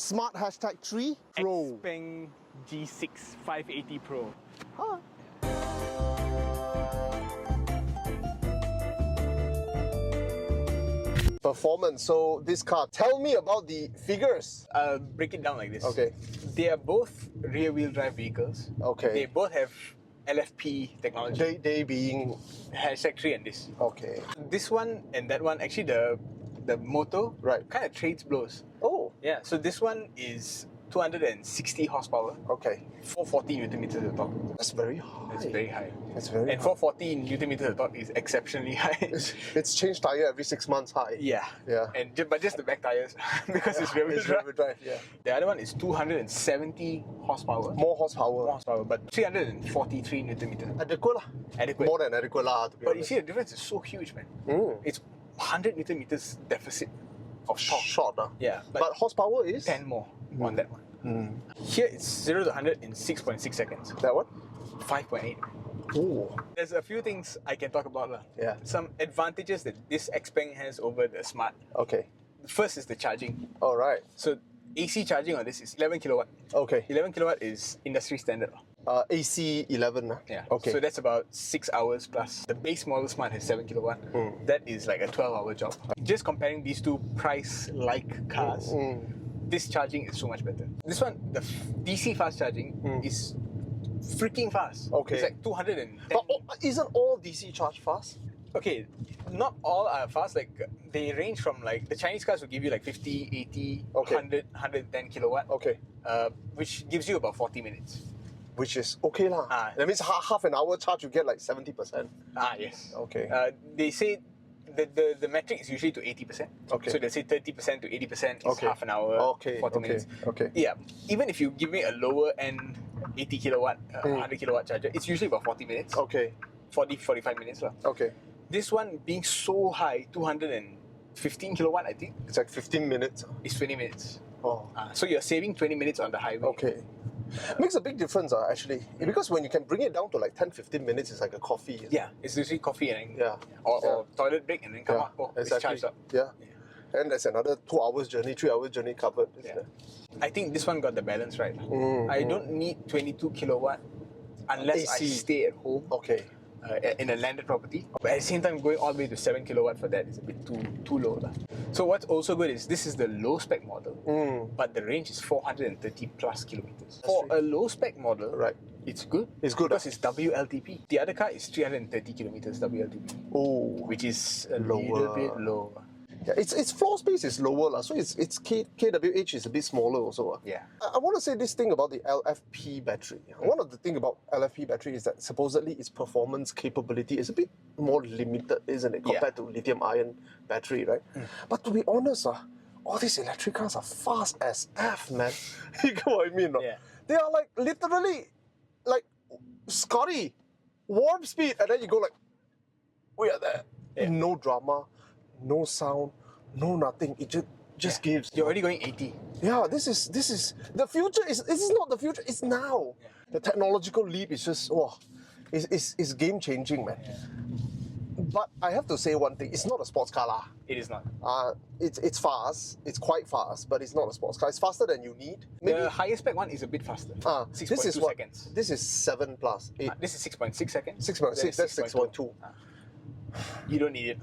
Smart #3 Pro. Xpeng G6 580 Pro. Huh. Performance. So this car, tell me about the figures. I'll break it down like this. Okay. They are both rear-wheel drive vehicles. Okay. They both have LFP technology. They being #3 and this. okay. This one and that one, actually the motor Right. kind of trades blows. Oh, Yeah, so this one is 260 horsepower, okay. 440 Newton meters of torque. That's very high. That's very high. That's very And high. 440 Newton meters of torque is exceptionally high. It's changed tire every 6 months high. Yeah. Yeah. And but just the back tires because it's rear-wheel It's drive. rear-wheel drive, yeah. The other one is 270 horsepower. More horsepower. More horsepower, but 343 Newton meters. Adequate lah. Adequate. More than adequate lah, to be But you honest. see the difference is so huge, man. Mm. It's 100 Newton meters deficit of torque. Short. Yeah, But horsepower is? 10 more on that one. Mm. Here it's 0 to 100 in 6.6 seconds. That one? 5.8. Oh. There's a few things I can talk about. Yeah. Some advantages that this Xpeng has over the Smart. Okay. The first is the charging. All right. So AC charging on this is 11 kilowatt. Okay. 11 kilowatt is industry standard. AC 11. Yeah. Okay. So that's about 6 hours plus. The base model Smart has 7 kilowatt. That is like a 12-hour job. Just comparing these two price-like cars, this charging is so much better. This one, the DC fast charging is freaking fast. Okay. It's like 210. But isn't all DC charge fast? Okay, not all are fast. Like they range from like the Chinese cars will give you like 50, 80, Okay. 100, 110 kilowatt. Okay. Which gives you about 40 minutes. Which is okay lah. Ah. That means half an hour charge, you get like 70%. Yes. Okay. They say the metric is usually to 80%. Okay. So they say 30% to 80% is Okay. half an hour, Okay, 40 okay, minutes. okay. Yeah. Even if you give me a lower end 80 kilowatt, 100 kilowatt charger, it's usually about 40 minutes. Okay. 40, 45 minutes. Okay. This one being so high, 215 kilowatt, I think, It's like 15 minutes. is 20 minutes. Oh. So you're saving 20 minutes on the highway. Okay. Makes a big difference actually. Because when you can bring it down to like 10-15 minutes, it's like a coffee. Isn't it? Yeah, it's usually coffee and then, Yeah. or toilet break and then come Yeah, out. Oh, it's exactly. charged up. Yeah. And there's another 2 hours journey, 3 hours journey covered. Isn't Yeah. there? I think this one got the balance right. I don't need 22 kilowatt unless I AC. stay at home Okay. in a landed property. But at the same time, going all the way to 7 kilowatt for that is a bit too low. So what's also good is this is the low spec model, but the range is 430 plus kilometers. For a low spec model, Right. it's good. It's good, because it's WLTP. The other car is 330 kilometers WLTP, Oh. which is a Lower. little bit lower. Yeah, its floor space is lower lah, so its KWH is a bit smaller also. Yeah. I want to say this thing about the LFP battery. One of the thing about LFP battery is that supposedly its performance capability is a bit more limited, isn't it, compared to lithium-ion battery, right? But to be honest, all these electric cars are fast as F, man. You get what I mean? No? Yeah. They are like literally like Scotty, warp speed, and then you go like, we are there. Yeah. No drama, no sound, no nothing. It just gives. You're already going 80. Yeah, this is the future. This is not the future. It's now. Yeah. The technological leap is just it's game changing, man. Yeah. But I have to say one thing. It's not a sports car lah. It is not. It's fast. It's quite fast, but it's not a sports car. It's faster than you need. Maybe. The highest spec one is a bit faster. 6.2 this is what, seconds. This is 7 plus 8. This is 6.6 seconds. 6.6. That's 6.2. You don't need it.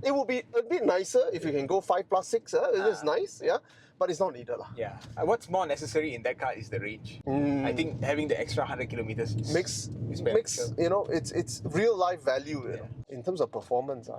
It would be a bit nicer if you can go 5 plus 6. It is nice, yeah. But it's not needed lah. Yeah. What's more necessary in that car is the range. I think having the extra 100 kilometers is Makes beneficial. you know, it's real life value, you know, in terms of performance.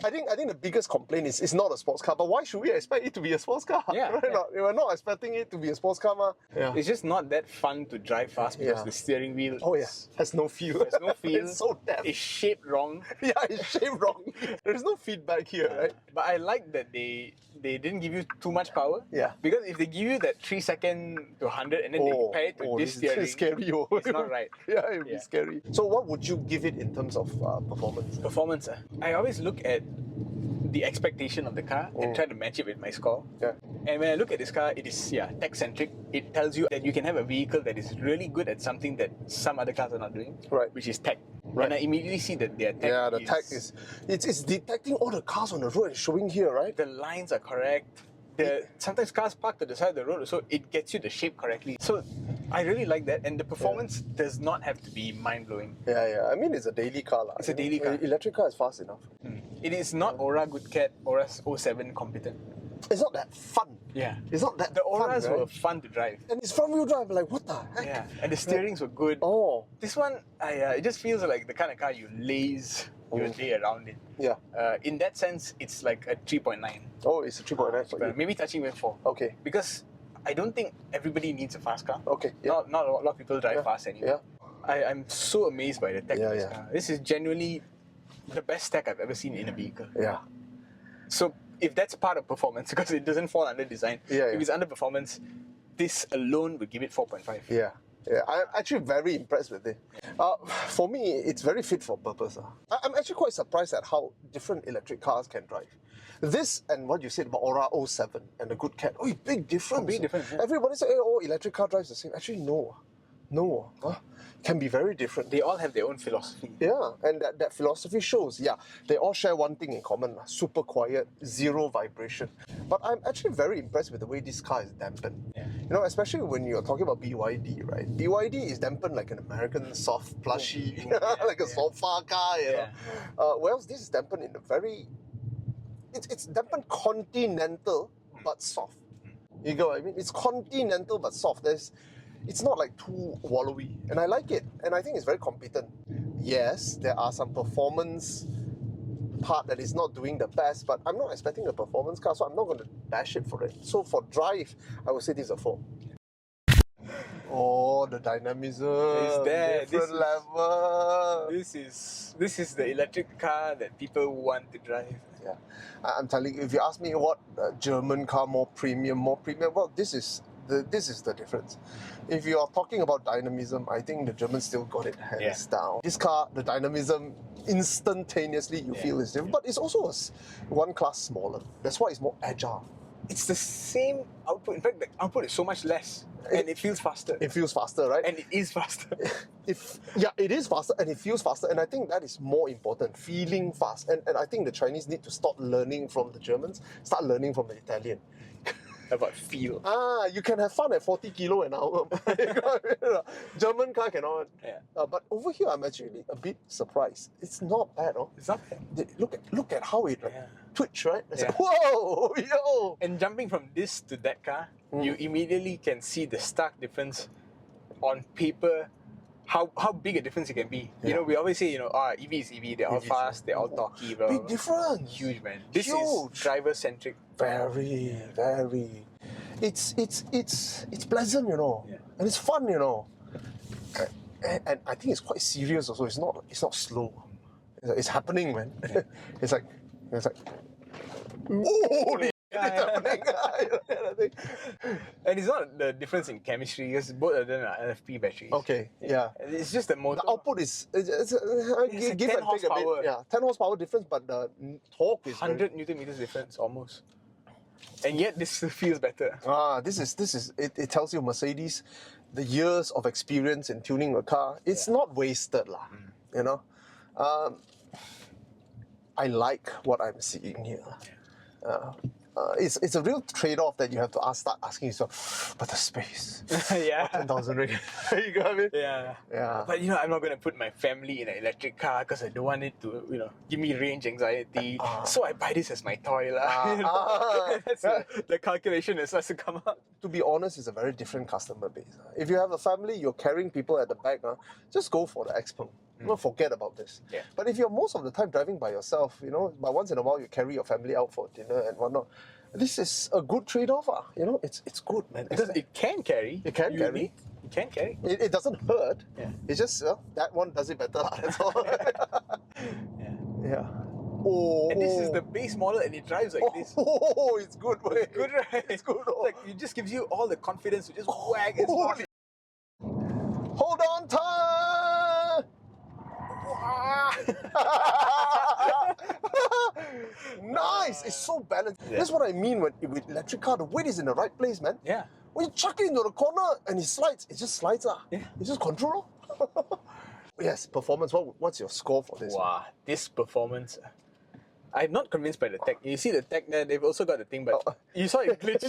I think the biggest complaint is it's not a sports car, but why should we expect it to be a sports car? Yeah, right? yeah. We're not expecting it to be a sports car, ma. Yeah. It's just not that fun to drive fast because Yeah. the steering wheel Oh yeah, has no feel. there's no feel. It's so deaf. It's shaped wrong. Yeah, it's shaped wrong. There's no feedback here, right? But I like that they didn't give you too much power. Yeah. Because if they give you that 3 second to 100 and then they compare it to this steering, is scary. it's not right. Yeah, it would be Yeah. scary. So what would you give it in terms of performance? Performance. I always look at the expectation of the car and try to match it with my score. Yeah. And when I look at this car, it is tech-centric. It tells you that you can have a vehicle that is really good at something that some other cars are not doing, Right. which is tech. Right. And I immediately see that their tech Tech is it's detecting all the cars on the road and showing here, right? the lines are correct, sometimes cars park to the side of the road, so it gets you the shape correctly. So I really like that, and the performance does not have to be mind-blowing. Yeah. I mean, it's a daily car. It's a daily car. Electric car is fast enough. It is not Aura Good Cat, Aura 07 competent. It's not that fun. Yeah. It's not that The Auras fun, right? were fun to drive. And it's front-wheel drive, like, what the heck? Yeah, and the steerings were good. Oh. This one, it just feels like the kind of car you laze your day around it. Yeah. In that sense, it's like a 3.9. Oh, it's a 3.9 for you. Maybe touching with 4. Okay. Because I don't think everybody needs a fast car. Okay. Yeah. Not a lot of people drive fast anymore. Yeah. I'm so amazed by the tech of this Yeah. car. This is genuinely the best tech I've ever seen in a vehicle. Yeah. So if that's part of performance, because it doesn't fall under design, if it's under performance, this alone would give it 4.5. Yeah. I'm actually very impressed with it. For me, it's very fit for purpose. I'm actually quite surprised at how different electric cars can drive. This and what you said about Aura 07 and the Good Cat, big difference. Big difference, yeah. Everybody say, electric car drives the same. Actually, no. Can be very different. They all have their own philosophy. Yeah, and that philosophy shows, they all share one thing in common, super quiet, zero vibration. But I'm actually very impressed with the way this car is dampened. Yeah. You know, especially when you're talking about BYD, right? BYD is dampened like an American soft plushy, like a sofa car, you know. Whereas this is dampened in a very, it's dampened continental but soft. You get what I mean? It's continental but soft. It's not like too wallowy, and I like it, and I think it's very competent. Yes, there are some performance part that is not doing the best, but I'm not expecting a performance car, so I'm not going to bash it for it. So for drive, I would say this is a 4. Oh, the dynamism. It's there. Different level. This is the electric car that people want to drive. Yeah, I'm telling you, if you ask me what German car more premium, well, this is the difference. If you are talking about dynamism, I think the Germans still got it hands down. This car, the dynamism, instantaneously you feel is different, but it's also one class smaller. That's why it's more agile. It's the same output. In fact, the output is so much less, and it feels faster. It feels faster, right? And it is faster. It is faster and it feels faster, and I think that is more important, feeling fast. And I think the Chinese need to stop learning from the Germans, start learning from the Italian. About feel. You can have fun at 40 kilo an hour. German car cannot. Yeah. But over here, I'm actually a bit surprised. It's not bad, It's not bad. Look at how it twitch, right? It's like, whoa, yo. And jumping from this to that car, you immediately can see the stark difference on paper. How big a difference it can be. You know, we always say, EV is EV, they're all fast, they're all talky, blah, blah, Big difference. Huge, man. This Huge. is driver-centric. Very. It's pleasant, and it's fun, and I think it's quite serious also. It's not slow. It's happening, man. It's like, holy. It's happening. And it's not the difference in chemistry because both of them are LFP batteries. Okay, yeah. It's just the motor. The output is give like and 10 take a horsepower. bit. 10 horsepower difference, but the torque is 100 Newton meters difference almost. And yet this feels better. This is it tells you Mercedes, the years of experience in tuning a car, it's not wasted lah. I like what I'm seeing here. It's a real trade-off that you have to start asking yourself, but the space. Yeah. 10,000 ringgit. You got me? Yeah. But I'm not going to put my family in an electric car because I don't want it to, give me range anxiety. So I buy this as my toy. That's the calculation that starts to come up. To be honest, it's a very different customer base. If you have a family, you're carrying people at the back, just go for the Xpeng. Don't forget about this. Yeah. But if you're most of the time driving by yourself, but once in a while you carry your family out for dinner and whatnot, this is a good trade-off. It's good, man. Because it can carry. It can carry. It can carry. It doesn't hurt. Yeah. It's just that one does it better. That's all. Yeah. Oh. And this is the base model, and it drives like this. Oh, it's good, man. It's good, right? It's good. It's like it just gives you all the confidence to just wag as fast. Hold on time. Nice! It's so balanced. That's what I mean with electric car. The weight is in the right place, man. Yeah. When you chuck it into the corner and it slides, it just slides. Yeah. It's just control. Yes, performance. What's your score for this? Wow, this performance. I'm not convinced by the tech. You see the tech there, they've also got the thing, but you saw it glitch.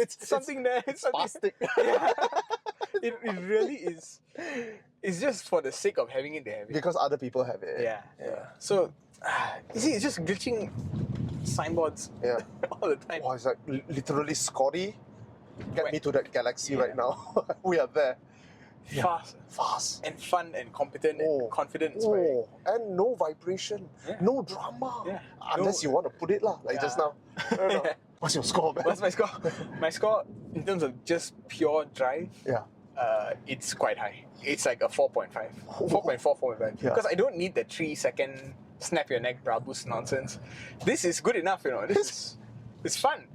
It's something there. It's Plastic. Yeah. It really is. It's just for the sake of having it, they have it. Because other people have it. Yeah. So, you see, it's just glitching signboards Yeah. all the time. Wow, it's like literally Scotty. Get me to that galaxy right now. We are there. Fast and fun and competent Oh. and confident. It's Oh, and no vibration, no drama. Yeah. Unless you want to put it like just now. What's your score, man? What's my score? My score, in terms of just pure drive, Yeah. it's quite high. It's like a 4.5. 4.4, 4.5. Yeah. Because I don't need the 3-second snap your neck brabus nonsense. This is good enough, it's fun.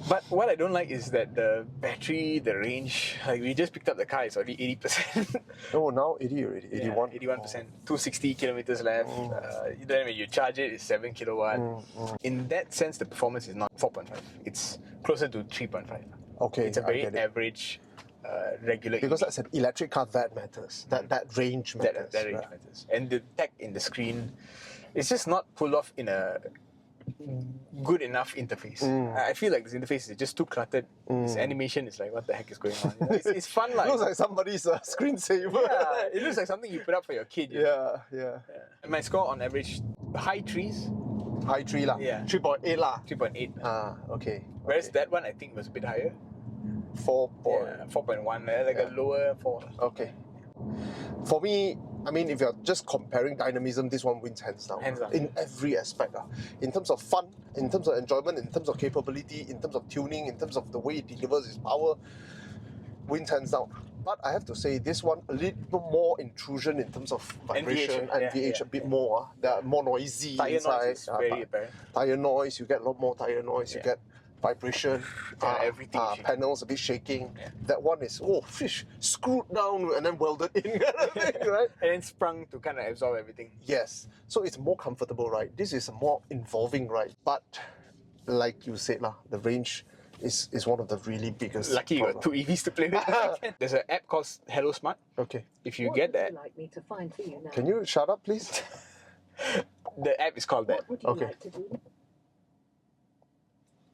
But what I don't like is that the battery, the range, like we just picked up the car, it's already 80%. Oh, now 80 already. 81. 81%. 260 kilometers left. Then when you charge it, it's 7 kilowatt. In that sense, the performance is not 4.5. It's closer to 3.5. Okay, It's a very I get it. average, regular Because EV. that's an electric car, that matters. That range matters. That range matters. And the tech in the screen, it's just not pulled off in a good enough interface. I feel like this interface is just too cluttered. This animation is like, what the heck is going on? It's fun, like. Looks like somebody's screensaver. Yeah, it looks like something you put up for your kid. Yeah. And my score on average, high threes, High 3 lah. Yeah. 3.8 lah. 3.8. Okay. Whereas that one, I think, was a bit higher. 4. 4.1, like a lower 4. Okay. For me, I mean, if you're just comparing dynamism, this one wins hands down. Hands down. In every aspect. In terms of fun, in terms of enjoyment, in terms of capability, in terms of tuning, in terms of the way it delivers its power, wins hands down. But I have to say, this one, a little more intrusion in terms of vibration and VH a bit more. They're more noisy Tire inside. noise is very apparent. Tire noise, you get a lot more tire noise, you get vibration, everything shaking. panels a bit shaking. That one is screwed down and then welded in, right? And then sprung to kind of absorb everything. Yes, so it's more comfortable ride. This is a more involving ride, but like you said the range is one of the really biggest. Lucky you got two EVs to play with. There's an app called Hello Smart. Okay, If you get that, like me to find for you now? can you shut up, please? the app is called that. What would you Okay. like to do?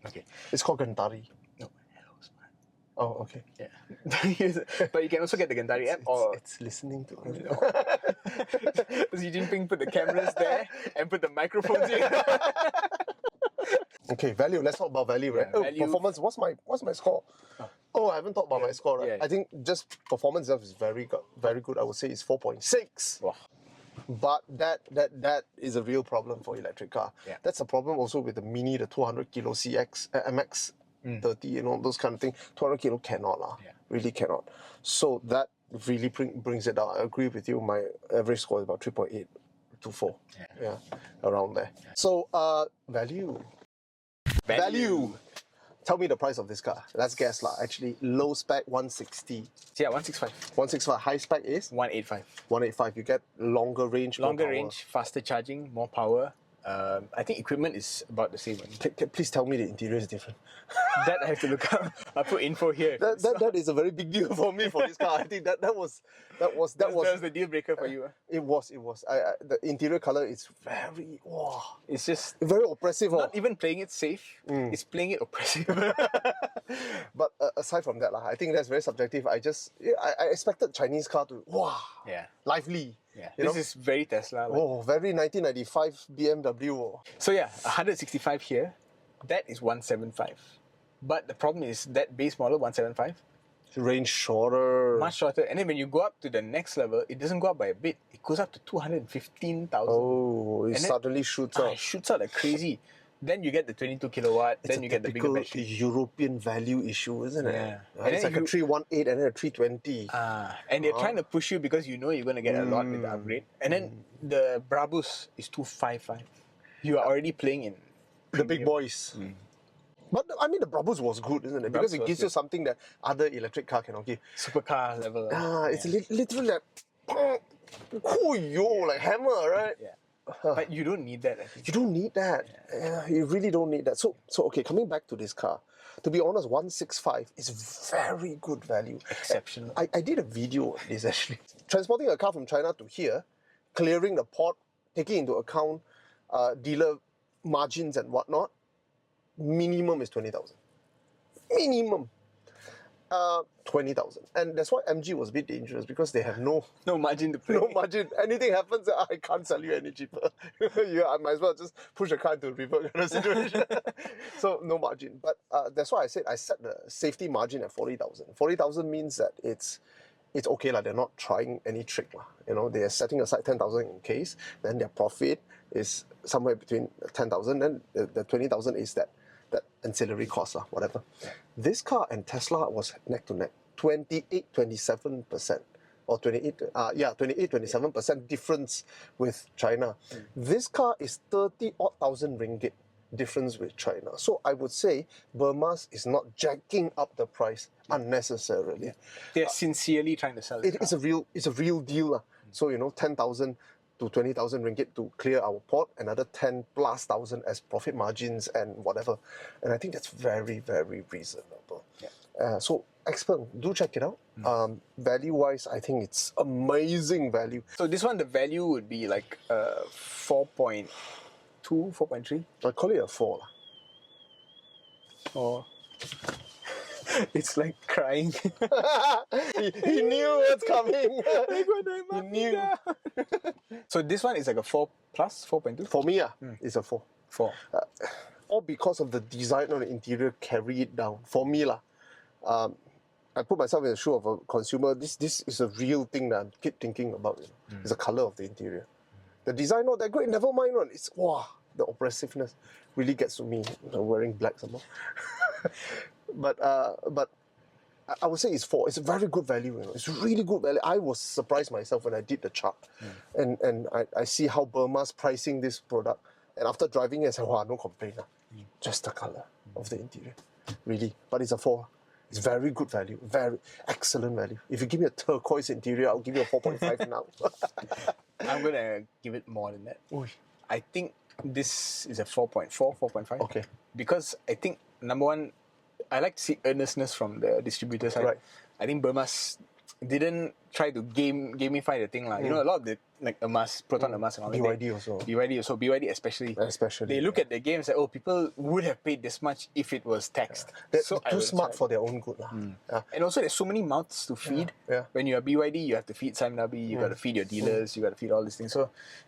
Okay. It's called Gandari. No, Hello Smart. Oh, okay. Yeah. But you can also get the Gandari app or It's listening to me. Does Xi Jinping put the cameras there and put the microphones in? Okay, value. Let's talk about value, right? Yeah, value. Performance. What's my score? Oh, I haven't talked about my score, right? Yeah. I think just performance itself is very good. I would say it's 4.6. Wow. But that is a real problem for electric car. Yeah. That's a problem also with the Mini, the 200 kilo CX, MX 30, those kind of thing. 200 kilo cannot lah. Yeah. Really cannot. So that really brings it down. I agree with you. My average score is about 3.8 to 4. Yeah, around there. So value. Tell me the price of this car. Let's guess lah. Actually, low spec 160. Yeah, 165. 165. High spec is 185. 185. You get longer range. more Longer power. range, faster charging, more power. I think equipment is about the same. Please tell me the interior is different. That I have to look up. I'll put info here. That is a very big deal for me for this car. I think that was that was the deal breaker for you. it was. The interior color is very It's just very oppressive. not even playing it safe. It's playing it oppressive. But aside from that, I think that's very subjective. I expected Chinese car to Yeah. lively. Yeah. You This know? is very Tesla. Like. Very 1995 BMW. So yeah, 165 here. That is 175. But the problem is that base model 175 Range shorter. much shorter. And then when you go up to the next level, it doesn't go up by a bit. It goes up to 215,000. Oh, it And then- suddenly shoots out. It shoots out like crazy. Then you get the 22 kilowatt. It's then a you get the bigger typical battery. European value issue, isn't it? Yeah. Right? And It's then like a you- 318 and then a 320. And they're trying to push you because you know you're going to get a lot with the upgrade. And then the Brabus is 255. You are already playing in The big boys. But I mean, the Brabus was good, isn't it? Because Brabus it was gives you good. something that other electric car cannot give. supercar level. It's literally like, like hammer, right? Yeah. But you don't need that, I think. You don't need that. Yeah, you really don't need that. So okay, coming back to this car, to be honest, 165 is very good value. Exceptional. I did a video on this actually. Transporting a car from China to here, clearing the port, taking into account dealer margins and whatnot, minimum is 20,000. Minimum. 20,000. And that's why MG was a bit dangerous because they have no margin to play. no margin. Anything happens, I can't sell you any cheaper. I might as well just push the car into a river kind of situation. So no margin. But that's why I said I set the safety margin at 40,000. 40,000 means that it's okay, they're not trying any trick. They are setting aside 10,000 in case, then their profit is somewhere between 10,000, and the 20,000 is that ancillary cost, whatever. This car and Tesla was neck to neck, 27%, or 27% difference with China. This car is 30,000 ringgit difference with China. So I would say Burma's is not jacking up the price unnecessarily. They're sincerely trying to sell it. It's a real deal. So 10,000 to 20,000 ringgit to clear our port, another 10 plus thousand as profit margins and whatever. And I think that's very, very reasonable. So Xpeng, do check it out. Value wise, I think it's amazing value. So this one, the value would be like 4.2, 4.3. I call it a 4. Or it's like crying. he knew what's coming. He knew. So this one is like a 4 plus, 4.2? For me, it's a 4. 4. All because of the design on the interior carry it down. For me, I put myself in the shoe of a consumer. This is a real thing that I keep thinking about. It's the color of the interior. The design, not that great, never mind. It's, the oppressiveness really gets to me. I'm wearing black somehow. But I would say it's 4. It's a very good value. It's really good value. I was surprised myself when I did the chart, and I see how Burma's pricing this product. And after driving it, I said, no complaint. Just the color of the interior, really. But it's a 4. It's very good value, very excellent value. If you give me a turquoise interior, I'll give you a 4.5 now. I'm gonna give it more than that. I think this is a 4.4, 4.5. Okay. Because I think, number one, I like to see earnestness from the distributor side. Right. I think Burma's didn't try to gamify the thing. A lot of the, like Amas, Proton Amas and all that. BYD also. BYD especially. They look at the game and say, people would have paid this much if it was taxed. They're too smart for their own good. And also there's so many mouths to feed. When you're BYD, you have to feed Sime Nabi, you got to feed your dealers, you got to feed all these things.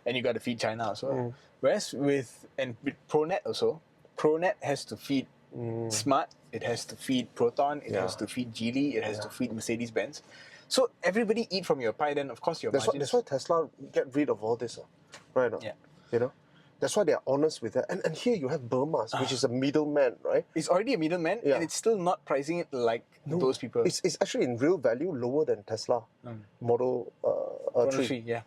And you got to feed China also. Whereas with ProNet also, ProNet has to feed Smart, it has to feed Proton, it has to feed Geely, it has to feed Mercedes-Benz. So everybody eat from your pie, then of course your margins. That's why Tesla get rid of all this, right? That's why they're honest with that. And here you have Burma's, which is a middleman, right? It's already a middleman, and it's still not pricing it like those people. It's actually in real value lower than Tesla Model 3.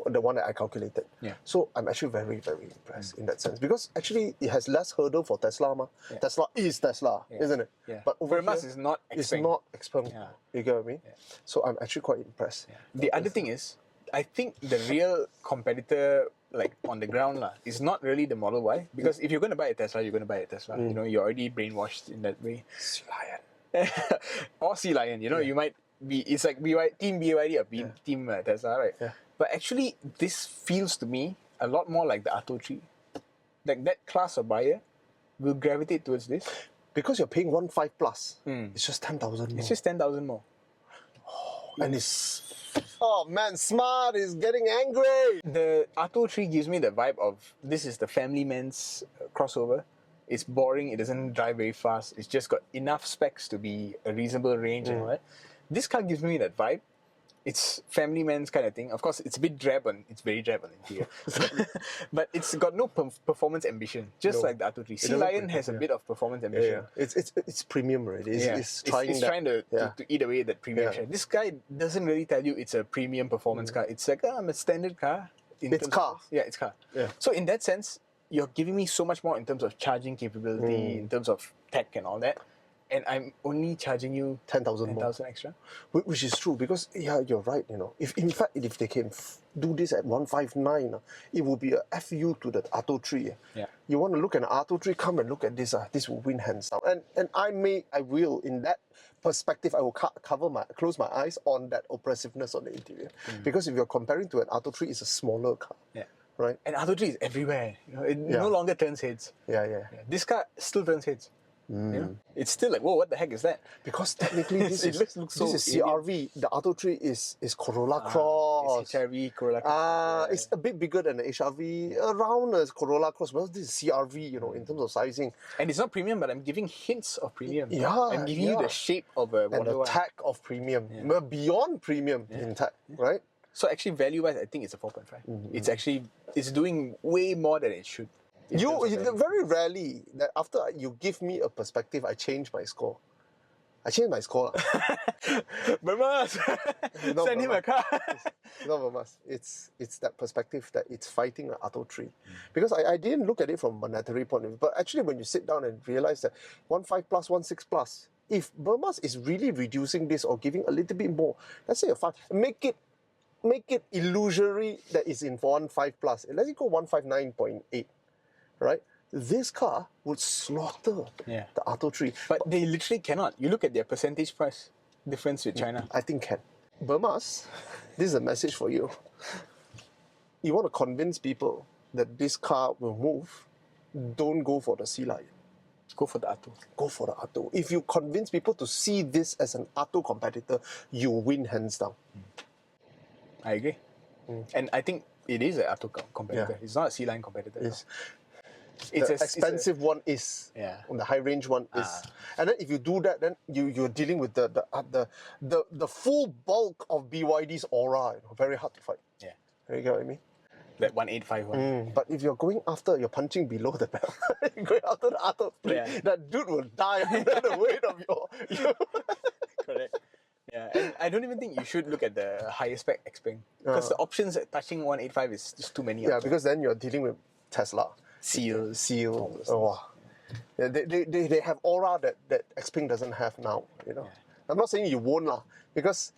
The one that I calculated. So I'm actually very, very impressed in that sense, because actually it has less hurdle for Tesla. Tesla is Tesla, isn't it? But Burma's is not Xpeng. It's not Xpeng. You get what I mean? So I'm actually quite impressed. The other thing is, I think the real competitor, like on the ground, is not really the Model Y. Because if you're going to buy a Tesla, you're going to buy a Tesla. You're already brainwashed in that way. Sea Lion. Or Sea Lion, you might be, it's like Team BYD or Team Tesla, right? But actually, this feels to me a lot more like the Atto 3. Like that class of buyer will gravitate towards this. Because you're paying 1.5 plus. It's just 10,000 more. It's just 10,000 more. And it's... Oh man, Smart is getting angry! The Atto 3 gives me the vibe of, this is the family man's crossover. It's boring, it doesn't drive very fast, it's just got enough specs to be a reasonable range and all that. This car gives me that vibe. It's family man's kind of thing. Of course, it's a bit drab it's very drab on interior. But it's got no performance ambition, just like the Atto 3. Sea Lion has a bit of performance ambition. It's premium already. It's trying to eat away that premium share. This guy doesn't really tell you it's a premium performance car. It's like, I'm a standard car. It's car. It's car. So in that sense, you're giving me so much more in terms of charging capability, in terms of tech and all that. And I'm only charging you 10,000 more. Extra. Which is true, because you're right. If in fact if they can do this at 159, it will be a FU to the Atto 3. You want to look at an Atto 3, come and look at this. This will win hands down. And I will, in that perspective, I will close my eyes on that oppressiveness on the interior. Because if you're comparing to an Atto 3, it's a smaller car. right? And Auto 3 is everywhere. It no longer turns heads. Yeah. This car still turns heads. It's still like, whoa, what the heck is that? Because technically this It is looks so this is alien. CRV. The Auto 3 is Corolla Cross. It's HRV, Corolla Cross. It's a bit bigger than the HRV, around as Corolla Cross. Well, this is CRV, in terms of sizing. And it's not premium, but I'm giving hints of premium. Yeah, I'm giving you the shape of a And the Wonder One. tag of premium, well, beyond premium in tag, right? So actually, value-wise, I think it's a 4.5. It's doing way more than it should. in terms of value. Very rarely that after you give me a perspective, I change my score. I changed my score. Burmas! Not Send him a Burmas. car. It's not from us. It's that perspective that it's fighting an Auto 3. Because I didn't look at it from a monetary point of view. But actually, when you sit down and realize that 1.5 plus, 1.6 plus, if Burmas is really reducing this or giving a little bit more, let's say a 5, make it illusory that it's in 1.5 plus. Let it go 159.8, right? This car would slaughter the Auto 3. But they literally cannot. You look at their percentage price difference with China. I think can. Burmas, this is a message for you. You want to convince people that this car will move, don't go for the Sea Lion. Go for the Auto. Go for the Auto. If you convince people to see this as an Auto competitor, you win hands down. I agree. And I think it is an Auto competitor. Yeah. It's not a Sea Line competitor. The expensive one is, Yeah. the high range one is, and then if you do that, then you're dealing with the full bulk of BYD's aura. Very hard to fight. Yeah. You get what I mean? That 185 one. But if you're going after, you're punching below the belt. You're going after the Auto 3, that dude will die under the weight of your. Correct. Yeah, and I don't even think you should look at the higher spec Xpeng because the options at touching 185 is just too many. Yeah, because then you're dealing with Tesla. Seal. Oh, wow. Yeah, they have aura that Xpeng doesn't have now. I'm not saying you won't lah, because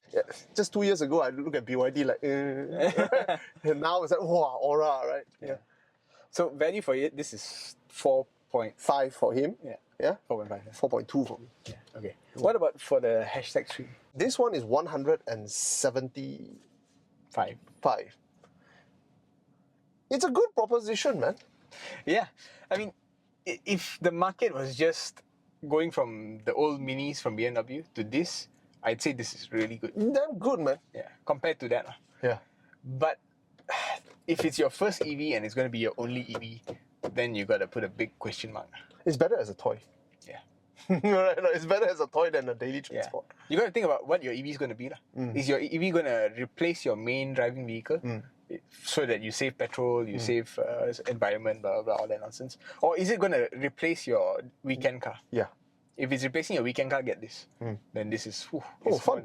just 2 years ago I look at BYD like, and now it's like wow, aura, right? Yeah. So value for it, this is 4.5 5 for him. Yeah. 4.5. 4.2 for me. Yeah. Okay. What about for the hashtag 3? This one is 175. 5. It's a good proposition, man. Yeah. I mean, if the market was just going from the old minis from BMW to this, I'd say this is really good. Damn good, man. Yeah. Compared to that. Yeah. But if it's your first EV and it's going to be your only EV, then you got to put a big question mark. It's better as a toy. Yeah. Right? It's better as a toy than a daily Yeah. transport. You got to think about what your EV is going to be. Is your EV going to replace your main driving vehicle so that you save petrol, you save environment, blah, blah, blah, all that nonsense? Or is it going to replace your weekend car? Yeah. If it's replacing your weekend car, get this. Then this is Fun.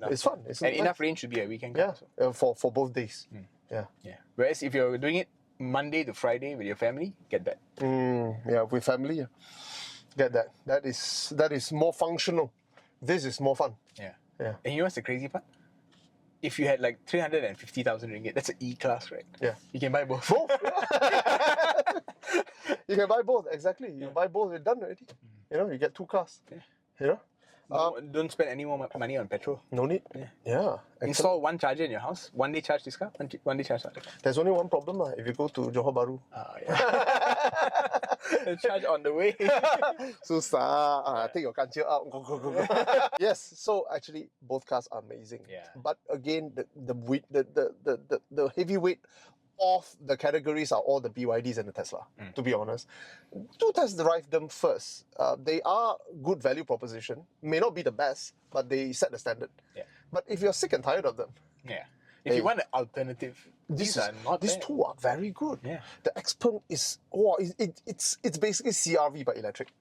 It's fun. It's and nice. enough range to be a weekend car. Yeah. So. For both days. Yeah. Yeah. Whereas if you're doing it Monday to Friday with your family, get that. Yeah, with family, get that. That is more functional. This is more fun. Yeah. Yeah. And you know what's the crazy part? If you had like 350,000 ringgit, that's an E-Class, right? Yeah. You can buy both. Both. You can buy both, exactly. You buy both, you're done already. You get 2 cars. Yeah. Don't spend any more money on petrol. No need. Yeah. Install one charger in your house. One day charge this car. One day charge that car. There's only one problem if you go to Johor Bahru. Yeah. Charge on the way. Susah. Take your kanchil out. Go. Yes. So actually, both cars are amazing. Yeah. But again, the heavyweight of the categories are all the BYDs and the Tesla. To be honest, do test drive them first. They are good value proposition. May not be the best, but they set the standard. Yeah. But if you're sick and tired of them, Yeah. If you want an alternative, these are not these bad. two are very good. Yeah. The Xpeng is it's basically CRV but electric.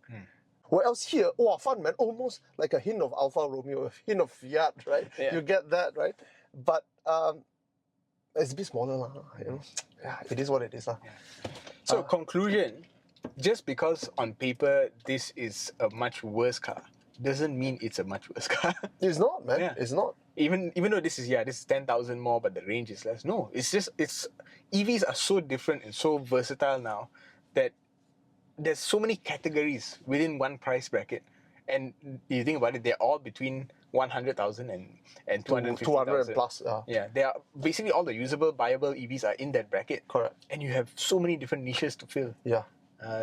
Where else here, fun man, almost like a hint of Alfa Romeo, a hint of Fiat, right? Yeah. You get that, right? But it's a bit smaller, Yeah, it is what it is. So conclusion, just because on paper this is a much worse car, doesn't mean it's a much worse car. It's not, man. Yeah. It's not. Even though this is 10,000 more, but the range is less. No, it's EVs are so different and so versatile now that there's so many categories within one price bracket, and you think about it, they're all between 100,000 and 250,000. 200 plus. Yeah, they are basically all the usable, buyable EVs are in that bracket. Correct. And you have so many different niches to fill. Yeah.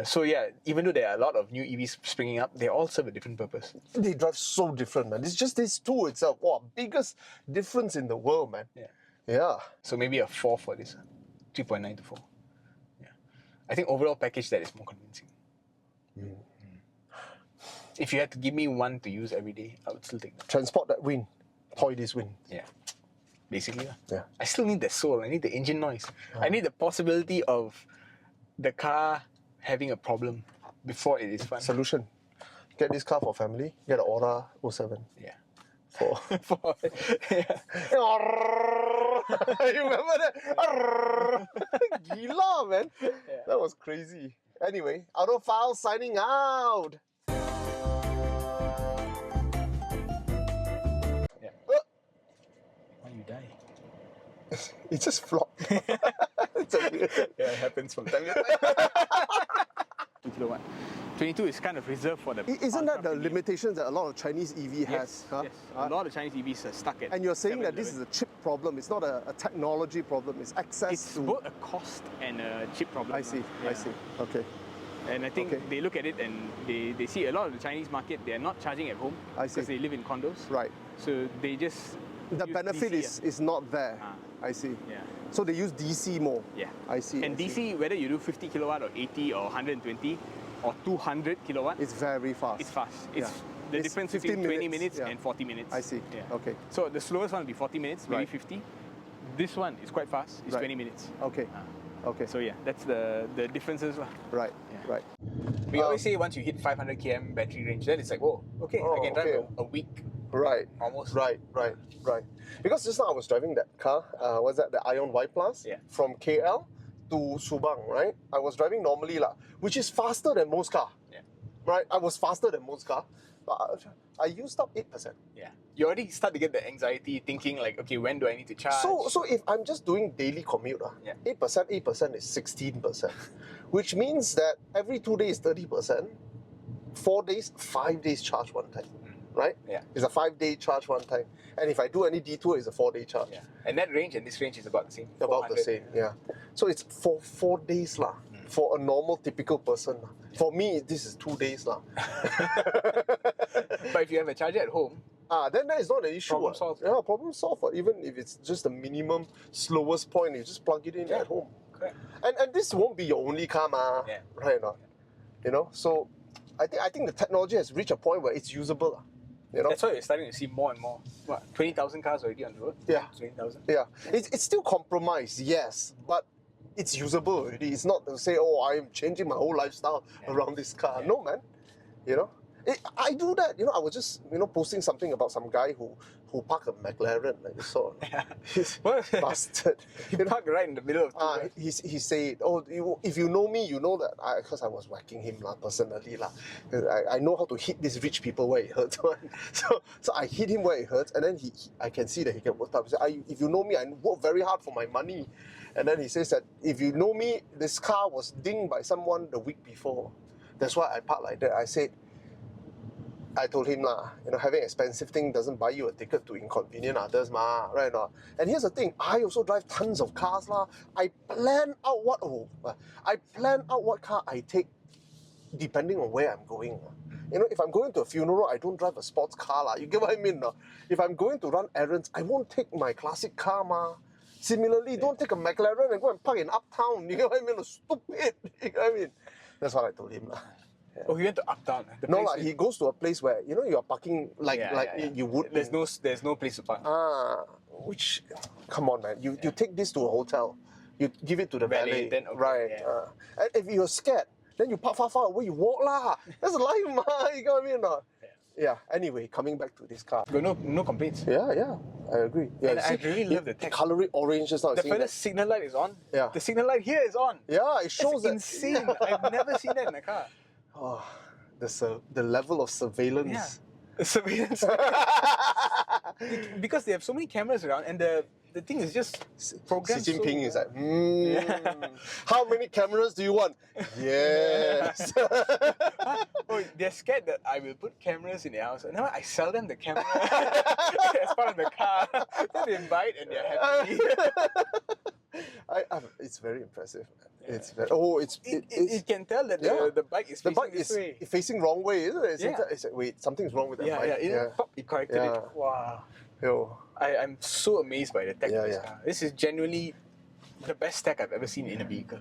So yeah, even though there are a lot of new EVs springing up, they all serve a different purpose. They drive so different, man. It's just these two itself. Wow, biggest difference in the world, man. Yeah. Yeah. So maybe a 4 for this, 3.9 to 4. Yeah, I think overall package that is more convincing. If you had to give me one to use every day, I would still take that. Transport that win, toy this win. Yeah, basically. Yeah. I still need the soul. I need the engine noise. I need the possibility of the car having a problem before it is fun. Solution. Get this car for family. Get an Aura 07. Yeah. For Yeah. You remember that? Gila, man. That was crazy. Anyway, Autophiles signing out. Yeah. Why you die? It just flopped. It's a weird. Yeah, it happens from time to time. 2 kilowatt. 22 is kind of reserved for the. Isn't that the ultra-premium. limitations that a lot of Chinese EV has? Yes, huh? yes. A lot of Chinese EVs are stuck at. And you're saying 7, that this is a chip problem. It's not a technology problem. It's access It's to. both a cost and a chip problem. I see. Yeah. I see. Okay. And I think Okay. they look at it and they see a lot of the Chinese market, they're not charging at home I see. because they live in condos. Right. So they just. The use benefit DC, is not there. Ah. I see. Yeah. So they use DC more. Yeah. I see. And I see. DC, whether you do 50 kilowatt or 80 or 120 or 200 kilowatt, It's very fast. it's fast. It's Yeah. the It's difference 15 between 20 minutes, minutes yeah. and 40 minutes. I see. Yeah. Okay. So the slowest one will be 40 minutes, maybe Right. 50. This one is quite fast. It's Right. 20 minutes. Okay. Okay. So yeah, that's the differences lah. Right. Yeah. Right. We always say once you hit 500 km battery range, then it's like, oh, okay, I can drive okay. a week Right. almost. Right. Because just now I was driving that car. What's that? The Ion Y Plus. Yeah. From KL to Subang. Right. I was driving normally lah, which is faster than most car. Yeah. Right. I was faster than most car, but I used up 8%. Yeah. You already start to get the anxiety thinking like, okay, when do I need to charge? So if I'm just doing daily commute, Yeah. 8% is 16%, which means that every 2 days 30%, 4 days, 5 days charge one time, right? Yeah. It's a 5-day charge one time, and if I do any detour, it's a 4-day charge. Yeah. And that range and this range is about the same. About the 400. same, yeah. So it's for 4 days lah. For a normal typical person lah. For me, this is 2 days lah. But if you have a charger at home, Then that is not an issue. Problem ah. solved. Yeah, problem solved. Even if it's just the minimum slowest point, you just plug it in Yeah. at home. correct. And this won't be your only car, ma. Yeah. Right or not? You know, so I think the technology has reached a point where it's usable. You know? That's why we're starting to see more and more. What, 20,000 cars already on the road? Yeah. 20,000. Yeah. It's still compromised, yes, but it's usable already. It's not to say, oh, I'm changing my whole lifestyle around this car. Yeah. No, man. You know? I do that. You know, I was just, posting something about some guy who parked a McLaren, like you saw. He's What? bastard. He You know? parked right in the middle of two roads. He said, oh, if you know me, you know that because I was whacking him personally. 'Cause I know how to hit these rich people where it hurts. so I hit him where it hurts, and then I can see that he get worked up. He said, if you know me, I work very hard for my money. And then he says that if you know me, this car was dinged by someone the week before. That's why I parked like that. I told him having expensive thing doesn't buy you a ticket to inconvenient others, right or not? And here's the thing, I also drive tons of cars, I plan out what car I take depending on where I'm going. If I'm going to a funeral, I don't drive a sports car, You get what I mean? If I'm going to run errands, I won't take my classic car, Similarly, don't take a McLaren and go and park in Uptown. You get what I mean? Stupid. You get what I mean? That's what I told him. Yeah. Oh, he went to Uptown. No, he goes to a place where you're parking like you would. There's no place to park. Which, come on, man. You take this to a hotel, you give it to the valet, then okay, right? yeah. And if you're scared, then you park far away. You walk That's life, man. You get what I mean? Yeah. Anyway, coming back to this car. Got no complaints. Yeah, I agree. Yeah, And I really love the tech. coloring orange just now. The seeing furthest that. signal light is on. Yeah. The signal light here is on. Yeah, it shows that. Insane. I've never seen that in a car. Oh, the level of surveillance. Surveillance. because they have so many cameras around, and the thing is just programmed. Xi Jinping is so like, how many cameras do you want? Yes. Oh, they're scared that I will put cameras in their house. And now I sell them the camera as part of the car. Then they buy it and they're happy. It's very impressive. Yeah. It's very, It can tell that Yeah. the bike is the facing bike this is way. facing wrong way, isn't it? Yeah. It's like, wait, something's wrong with that Yeah, bike. pop, it corrected Yeah. it. Wow. Yo. I'm so amazed by the tech of this Yeah. car. This is genuinely the best tech I've ever seen in a vehicle.